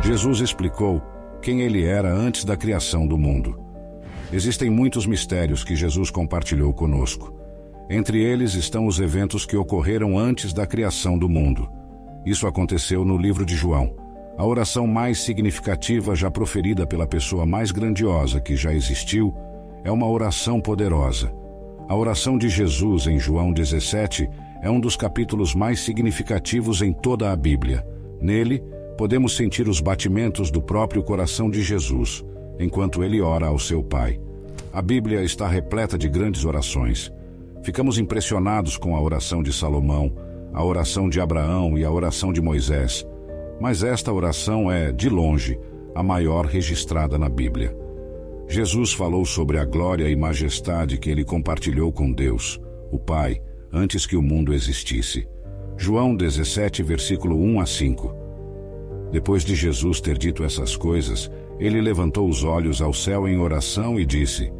Jesus explicou quem ele era antes da criação do mundo. Existem muitos mistérios que Jesus compartilhou conosco. Entre eles estão os eventos que ocorreram antes da criação do mundo. Isso aconteceu no livro de João, a oração mais significativa já proferida pela pessoa mais grandiosa que já existiu. É uma oração poderosa. A oração de Jesus em João 17 é um dos capítulos mais significativos em toda a Bíblia. Nele, podemos sentir os batimentos do próprio coração de Jesus, enquanto ele ora ao seu Pai. A Bíblia está repleta de grandes orações. Ficamos impressionados com a oração de Salomão, a oração de Abraão e a oração de Moisés. Mas esta oração é, de longe, a maior registrada na Bíblia. Jesus falou sobre a glória e majestade que ele compartilhou com Deus, o Pai, antes que o mundo existisse. João 17, versículo 1 a 5. Depois de Jesus ter dito essas coisas, ele levantou os olhos ao céu em oração e disse: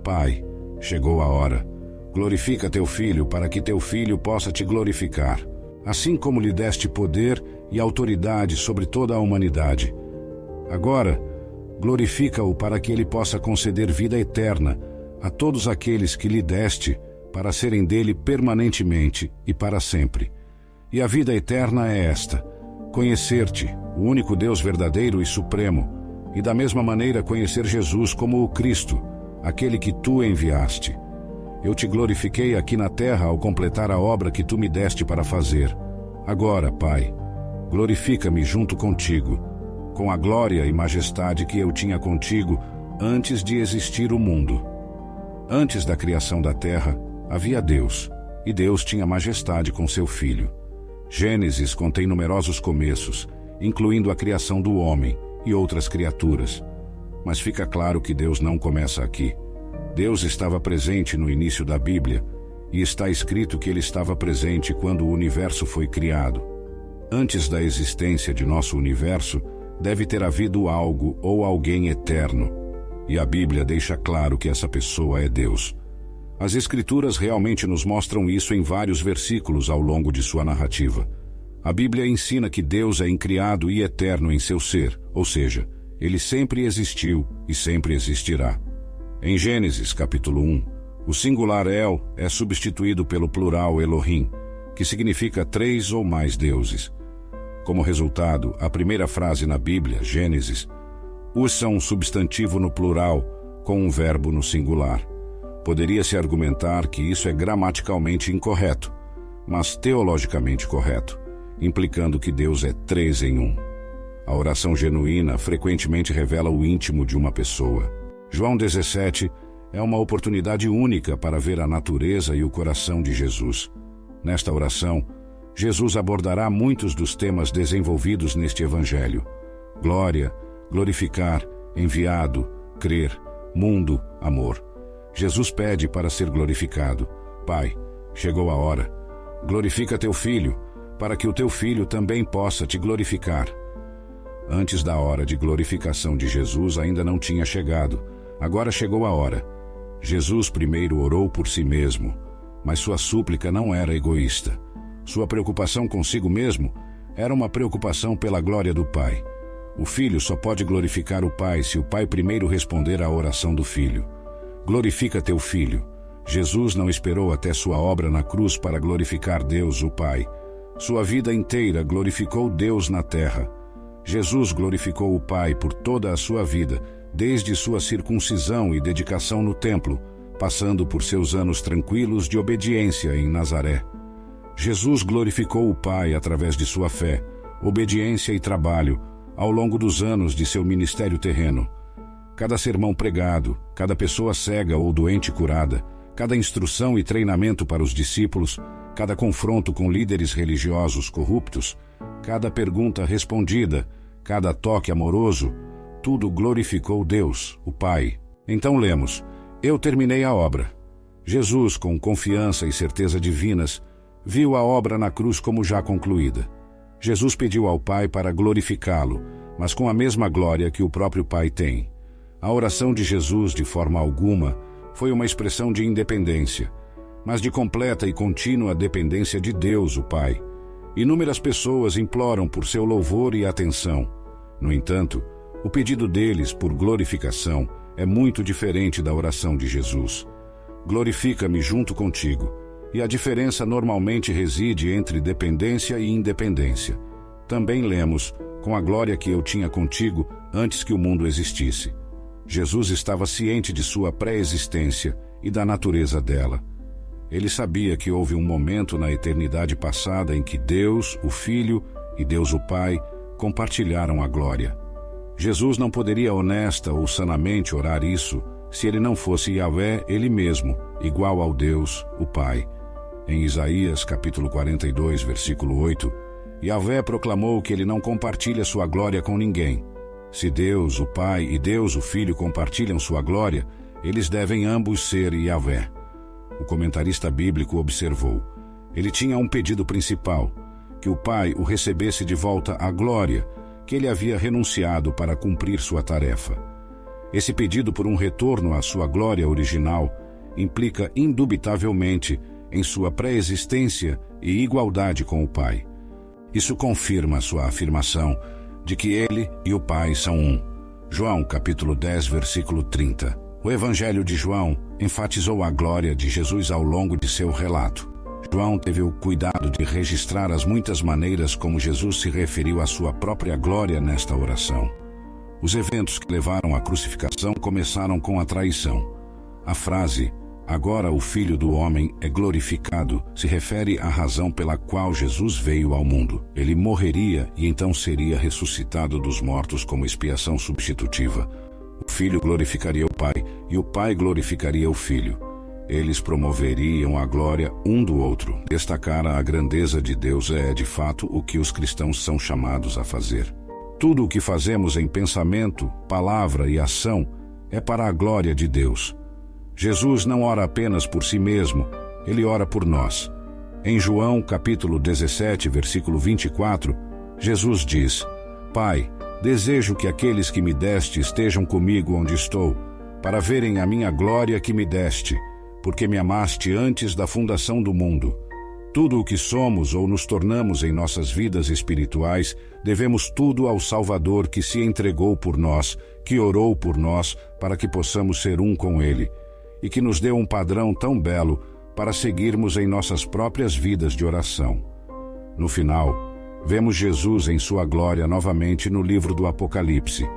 Pai, chegou a hora. Glorifica teu Filho, para que teu Filho possa te glorificar, assim como lhe deste poder e autoridade sobre toda a humanidade. Agora, glorifica-o para que ele possa conceder vida eterna a todos aqueles que lhe deste, para serem dele permanentemente e para sempre. E a vida eterna é esta: conhecer-te, o único Deus verdadeiro e supremo, e da mesma maneira conhecer Jesus como o Cristo, aquele que tu enviaste. Eu te glorifiquei aqui na terra ao completar a obra que tu me deste para fazer. Agora, Pai, glorifica-me junto contigo, com a glória e majestade que eu tinha contigo antes de existir o mundo. Antes da criação da terra, havia Deus, e Deus tinha majestade com seu Filho. Gênesis contém numerosos começos, incluindo a criação do homem e outras criaturas. Mas fica claro que Deus não começa aqui. Deus estava presente no início da Bíblia, e está escrito que ele estava presente quando o universo foi criado. Antes da existência de nosso universo, deve ter havido algo ou alguém eterno, e a Bíblia deixa claro que essa pessoa é Deus. As Escrituras realmente nos mostram isso em vários versículos ao longo de sua narrativa. A Bíblia ensina que Deus é incriado e eterno em seu ser, ou seja, ele sempre existiu e sempre existirá. Em Gênesis, capítulo 1, o singular El é substituído pelo plural Elohim, que significa 3 ou mais deuses. Como resultado, a primeira frase na Bíblia, Gênesis, usa um substantivo no plural com um verbo no singular. Poderia-se argumentar que isso é gramaticalmente incorreto, mas teologicamente correto, implicando que Deus é 3 em 1. A oração genuína frequentemente revela o íntimo de uma pessoa. João 17 é uma oportunidade única para ver a natureza e o coração de Jesus. Nesta oração, Jesus abordará muitos dos temas desenvolvidos neste Evangelho: glória, glorificar, enviado, crer, mundo, amor. Jesus pede para ser glorificado. Pai, chegou a hora. Glorifica teu Filho, para que o teu Filho também possa te glorificar. Antes da hora de glorificação de Jesus ainda não tinha chegado. Agora chegou a hora. Jesus primeiro orou por si mesmo, mas sua súplica não era egoísta. Sua preocupação consigo mesmo era uma preocupação pela glória do Pai. O Filho só pode glorificar o Pai se o Pai primeiro responder à oração do Filho. Glorifica teu Filho. Jesus não esperou até sua obra na cruz para glorificar Deus, o Pai. Sua vida inteira glorificou Deus na terra. Jesus glorificou o Pai por toda a sua vida, desde sua circuncisão e dedicação no templo, passando por seus anos tranquilos de obediência em Nazaré. Jesus glorificou o Pai através de sua fé, obediência e trabalho, ao longo dos anos de seu ministério terreno. Cada sermão pregado, cada pessoa cega ou doente curada, cada instrução e treinamento para os discípulos, cada confronto com líderes religiosos corruptos, cada pergunta respondida, cada toque amoroso, tudo glorificou Deus, o Pai. Então lemos: eu terminei a obra. Jesus, com confiança e certeza divinas, viu a obra na cruz como já concluída. Jesus pediu ao Pai para glorificá-lo, mas com a mesma glória que o próprio Pai tem. A oração de Jesus, de forma alguma, foi uma expressão de independência, mas de completa e contínua dependência de Deus, o Pai. Inúmeras pessoas imploram por seu louvor e atenção. No entanto, o pedido deles por glorificação é muito diferente da oração de Jesus. Glorifica-me junto contigo. E a diferença normalmente reside entre dependência e independência. Também lemos, com a glória que eu tinha contigo antes que o mundo existisse. Jesus estava ciente de sua pré-existência e da natureza dela. Ele sabia que houve um momento na eternidade passada em que Deus, o Filho, e Deus o Pai compartilharam a glória. Jesus não poderia honesta ou sanamente orar isso se ele não fosse Yahvé ele mesmo, igual ao Deus, o Pai. Em Isaías capítulo 42, versículo 8, Yahvé proclamou que ele não compartilha sua glória com ninguém. Se Deus, o Pai, e Deus, o Filho, compartilham sua glória, eles devem ambos ser Yahvé. O comentarista bíblico observou: ele tinha um pedido principal, que o Pai o recebesse de volta à glória, que ele havia renunciado para cumprir sua tarefa. Esse pedido por um retorno à sua glória original implica indubitavelmente em sua pré-existência e igualdade com o Pai. Isso confirma sua afirmação de que ele e o Pai são um. João capítulo 10, versículo 30. O Evangelho de João enfatizou a glória de Jesus ao longo de seu relato. João teve o cuidado de registrar as muitas maneiras como Jesus se referiu à sua própria glória nesta oração. Os eventos que levaram à crucificação começaram com a traição. A frase "agora o Filho do Homem é glorificado" se refere à razão pela qual Jesus veio ao mundo. Ele morreria e então seria ressuscitado dos mortos como expiação substitutiva. O Filho glorificaria o Pai e o Pai glorificaria o Filho. Eles promoveriam a glória um do outro. Destacar a grandeza de Deus é, de fato, o que os cristãos são chamados a fazer. Tudo o que fazemos em pensamento, palavra e ação é para a glória de Deus. Jesus não ora apenas por si mesmo, ele ora por nós. Em João capítulo 17, versículo 24, Jesus diz: Pai, desejo que aqueles que me deste estejam comigo onde estou, para verem a minha glória que me deste, porque me amaste antes da fundação do mundo. Tudo o que somos ou nos tornamos em nossas vidas espirituais, devemos tudo ao Salvador que se entregou por nós, que orou por nós, para que possamos ser um com Ele, e que nos deu um padrão tão belo para seguirmos em nossas próprias vidas de oração. No final, vemos Jesus em sua glória novamente no livro do Apocalipse.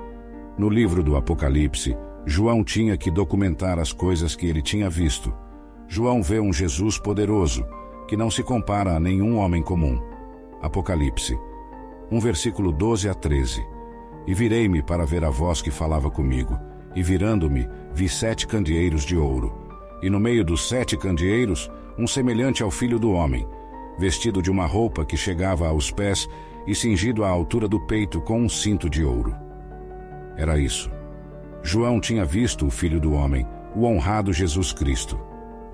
No livro do Apocalipse, João tinha que documentar as coisas que ele tinha visto. João vê um Jesus poderoso, que não se compara a nenhum homem comum. Apocalipse 1, versículo 12 a 13. E virei-me para ver a voz que falava comigo, e virando-me, vi 7 candeeiros de ouro. E no meio dos 7 candeeiros, um semelhante ao Filho do Homem, vestido de uma roupa que chegava aos pés e cingido à altura do peito com um cinto de ouro. Era isso. João tinha visto o Filho do Homem, o honrado Jesus Cristo.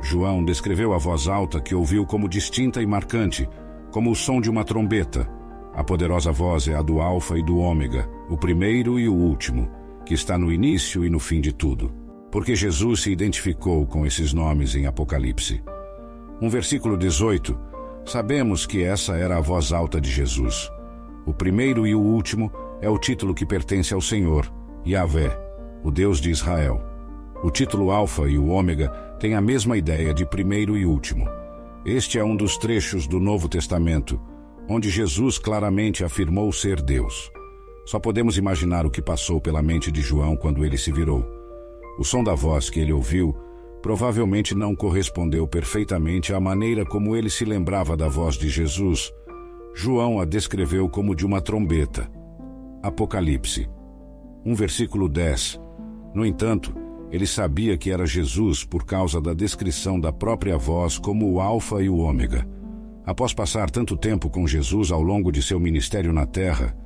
João descreveu a voz alta que ouviu como distinta e marcante, como o som de uma trombeta. A poderosa voz é a do Alfa e do Ômega, o primeiro e o último, que está no início e no fim de tudo. Porque Jesus se identificou com esses nomes em Apocalipse. Um versículo 18, sabemos que essa era a voz alta de Jesus. O primeiro e o último é o título que pertence ao Senhor, Yahvé, o Deus de Israel. O título Alfa e o Ômega têm a mesma ideia de primeiro e último. Este é um dos trechos do Novo Testamento, onde Jesus claramente afirmou ser Deus. Só podemos imaginar o que passou pela mente de João quando ele se virou. O som da voz que ele ouviu provavelmente não correspondeu perfeitamente à maneira como ele se lembrava da voz de Jesus. João a descreveu como de uma trombeta. Apocalipse 1, versículo 10. No entanto, ele sabia que era Jesus por causa da descrição da própria voz como o Alfa e o Ômega. Após passar tanto tempo com Jesus ao longo de seu ministério na terra,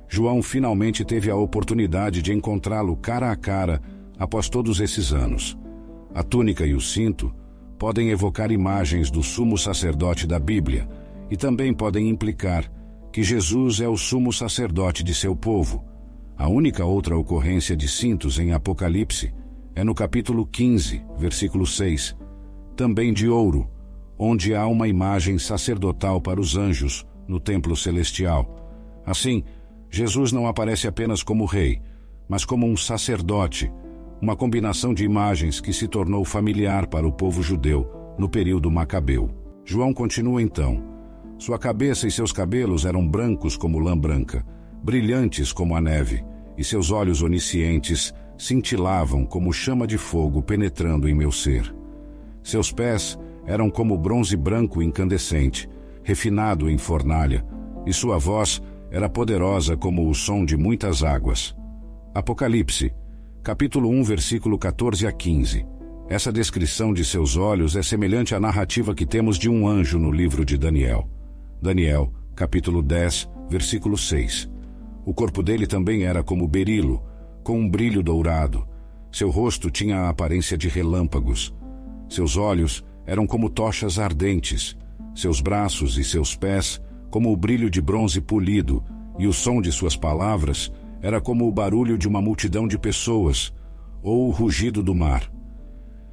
João finalmente teve a oportunidade de encontrá-lo cara a cara após todos esses anos. A túnica e o cinto podem evocar imagens do sumo sacerdote da Bíblia e também podem implicar que Jesus é o sumo sacerdote de seu povo. A única outra ocorrência de cintos em Apocalipse é no capítulo 15, versículo 6, também de ouro, onde há uma imagem sacerdotal para os anjos no templo celestial. Assim, Jesus não aparece apenas como rei, mas como um sacerdote, uma combinação de imagens que se tornou familiar para o povo judeu no período macabeu. João continua então. Sua cabeça e seus cabelos eram brancos como lã branca, brilhantes como a neve, e seus olhos oniscientes cintilavam como chama de fogo penetrando em meu ser. Seus pés eram como bronze branco incandescente, refinado em fornalha, e sua voz era poderosa como o som de muitas águas. Apocalipse, capítulo 1, versículo 14 a 15. Essa descrição de seus olhos é semelhante à narrativa que temos de um anjo no livro de Daniel. Daniel, capítulo 10, versículo 6. O corpo dele também era como berilo, com um brilho dourado. Seu rosto tinha a aparência de relâmpagos. Seus olhos eram como tochas ardentes. Seus braços e seus pés como o brilho de bronze polido, e o som de suas palavras era como o barulho de uma multidão de pessoas, ou o rugido do mar.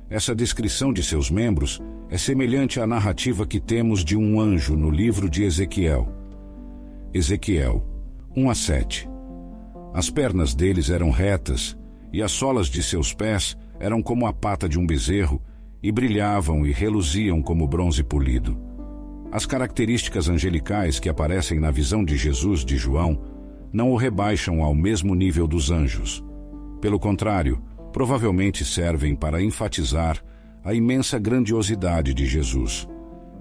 Essa descrição de seus membros é semelhante à narrativa que temos de um anjo no livro de Ezequiel. Ezequiel 1 a 7. As pernas deles eram retas, e as solas de seus pés eram como a pata de um bezerro, e brilhavam e reluziam como bronze polido. As características angelicais que aparecem na visão de Jesus de João não o rebaixam ao mesmo nível dos anjos. Pelo contrário, provavelmente servem para enfatizar a imensa grandiosidade de Jesus.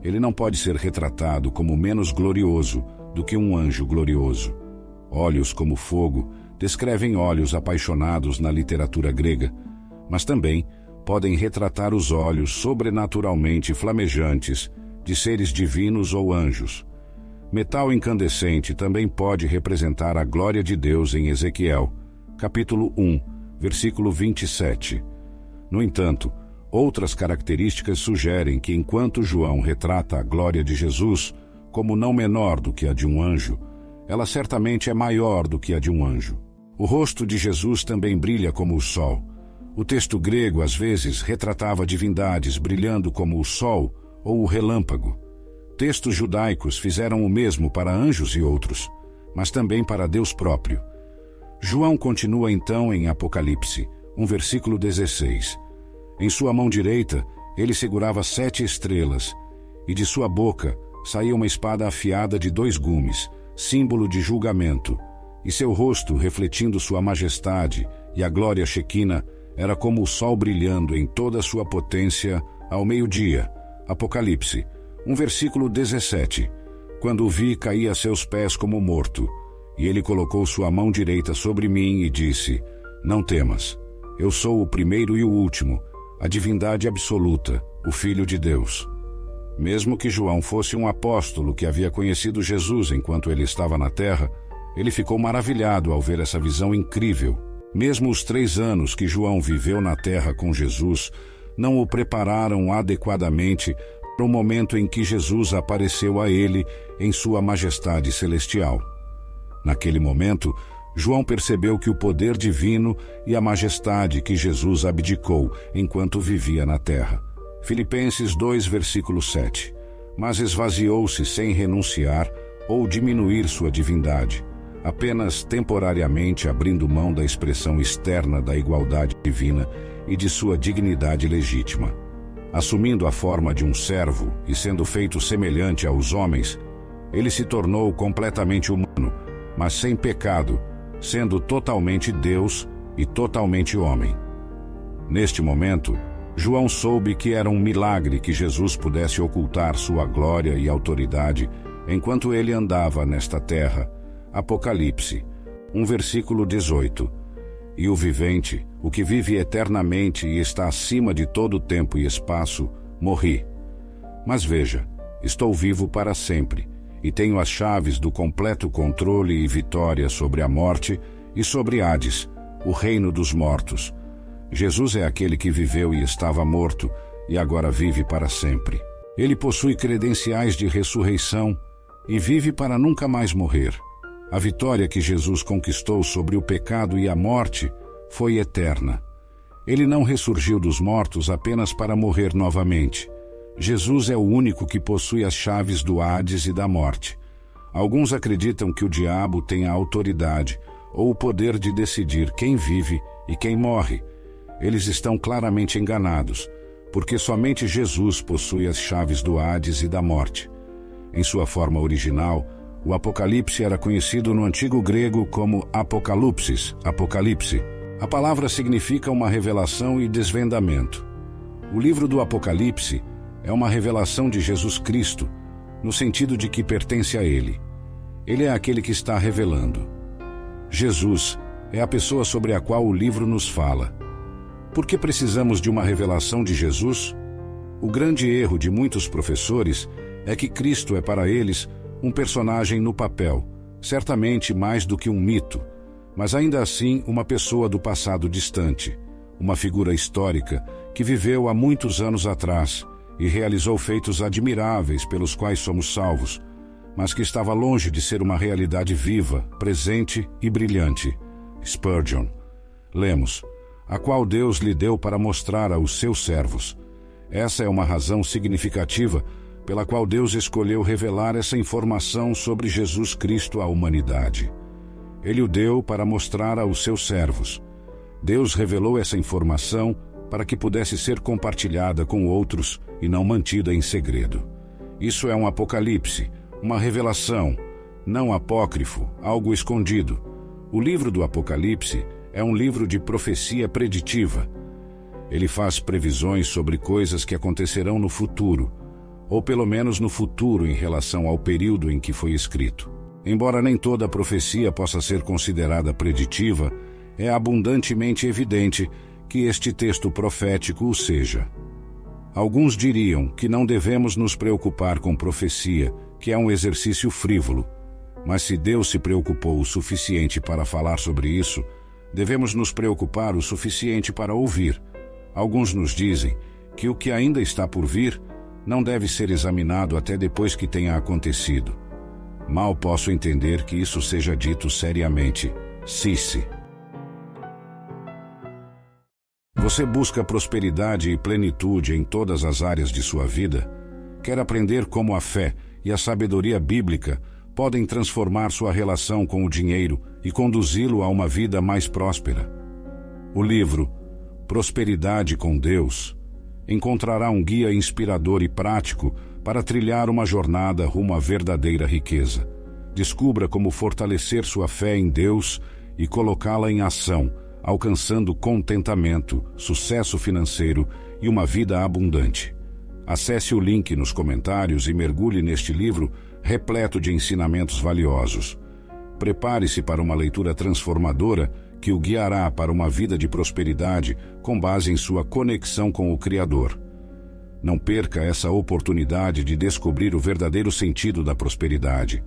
Ele não pode ser retratado como menos glorioso do que um anjo glorioso. Olhos como fogo descrevem olhos apaixonados na literatura grega, mas também podem retratar os olhos sobrenaturalmente flamejantes de seres divinos ou anjos. Metal incandescente também pode representar a glória de Deus em Ezequiel, capítulo 1, versículo 27. No entanto, outras características sugerem que enquanto João retrata a glória de Jesus como não menor do que a de um anjo, ela certamente é maior do que a de um anjo. O rosto de Jesus também brilha como o sol. O texto grego às vezes retratava divindades brilhando como o sol ou o relâmpago. Textos judaicos fizeram o mesmo para anjos e outros, mas também para Deus próprio. João continua então em Apocalipse, versículo 16. Em sua mão direita, ele segurava 7 estrelas, e de sua boca saía uma espada afiada de 2 gumes, símbolo de julgamento, e seu rosto, refletindo sua majestade e a glória Shequina, era como o sol brilhando em toda a sua potência ao meio-dia. Apocalipse, versículo 17. Quando o vi, caí a seus pés como morto, e ele colocou sua mão direita sobre mim e disse: Não temas, eu sou o primeiro e o último, a divindade absoluta, o Filho de Deus. Mesmo que João fosse um apóstolo que havia conhecido Jesus enquanto ele estava na terra, ele ficou maravilhado ao ver essa visão incrível. Mesmo os 3 anos que João viveu na terra com Jesus não o prepararam adequadamente para o momento em que Jesus apareceu a ele em sua majestade celestial. Naquele momento, João percebeu que o poder divino e a majestade que Jesus abdicou enquanto vivia na terra. Filipenses 2, versículo 7. Mas esvaziou-se sem renunciar ou diminuir sua divindade, apenas temporariamente abrindo mão da expressão externa da igualdade divina e de sua dignidade legítima. Assumindo a forma de um servo e sendo feito semelhante aos homens, ele se tornou completamente humano, mas sem pecado, sendo totalmente Deus e totalmente homem. Neste momento, João soube que era um milagre que Jesus pudesse ocultar sua glória e autoridade enquanto ele andava nesta terra. Apocalipse, versículo 18. E o vivente, o que vive eternamente e está acima de todo tempo e espaço, morri. Mas veja, estou vivo para sempre, e tenho as chaves do completo controle e vitória sobre a morte e sobre Hades, o reino dos mortos. Jesus é aquele que viveu e estava morto, e agora vive para sempre. Ele possui credenciais de ressurreição e vive para nunca mais morrer. A vitória que Jesus conquistou sobre o pecado e a morte foi eterna. Ele não ressurgiu dos mortos apenas para morrer novamente. Jesus é o único que possui as chaves do Hades e da morte. Alguns acreditam que o diabo tem a autoridade ou o poder de decidir quem vive e quem morre. Eles estão claramente enganados, porque somente Jesus possui as chaves do Hades e da morte. Em sua forma original, o Apocalipse era conhecido no antigo grego como Apocalipsis, Apocalipse. A palavra significa uma revelação e desvendamento. O livro do Apocalipse é uma revelação de Jesus Cristo, no sentido de que pertence a Ele. Ele é aquele que está revelando. Jesus é a pessoa sobre a qual o livro nos fala. Por que precisamos de uma revelação de Jesus? O grande erro de muitos professores é que Cristo é para eles um personagem no papel, certamente mais do que um mito, mas ainda assim uma pessoa do passado distante, uma figura histórica que viveu há muitos anos atrás e realizou feitos admiráveis pelos quais somos salvos, mas que estava longe de ser uma realidade viva, presente e brilhante. Spurgeon. Lemos: a qual Deus lhe deu para mostrar aos seus servos. Essa é uma razão significativa pela qual Deus escolheu revelar essa informação sobre Jesus Cristo à humanidade. Ele o deu para mostrar aos seus servos. Deus revelou essa informação para que pudesse ser compartilhada com outros e não mantida em segredo. Isso é um apocalipse, uma revelação, não apócrifo, algo escondido. O livro do Apocalipse é um livro de profecia preditiva. Ele faz previsões sobre coisas que acontecerão no futuro, ou pelo menos no futuro em relação ao período em que foi escrito. Embora nem toda a profecia possa ser considerada preditiva, é abundantemente evidente que este texto profético o seja. Alguns diriam que não devemos nos preocupar com profecia, que é um exercício frívolo, mas se Deus se preocupou o suficiente para falar sobre isso, devemos nos preocupar o suficiente para ouvir. Alguns nos dizem que o que ainda está por vir não deve ser examinado até depois que tenha acontecido. Mal posso entender que isso seja dito seriamente. Cisse. Você busca prosperidade e plenitude em todas as áreas de sua vida? Quer aprender como a fé e a sabedoria bíblica podem transformar sua relação com o dinheiro e conduzi-lo a uma vida mais próspera? O livro Prosperidade com Deus encontrará um guia inspirador e prático para trilhar uma jornada rumo à verdadeira riqueza. Descubra como fortalecer sua fé em Deus e colocá-la em ação, alcançando contentamento, sucesso financeiro e uma vida abundante. Acesse o link nos comentários e mergulhe neste livro repleto de ensinamentos valiosos. Prepare-se para uma leitura transformadora que o guiará para uma vida de prosperidade com base em sua conexão com o Criador. Não perca essa oportunidade de descobrir o verdadeiro sentido da prosperidade.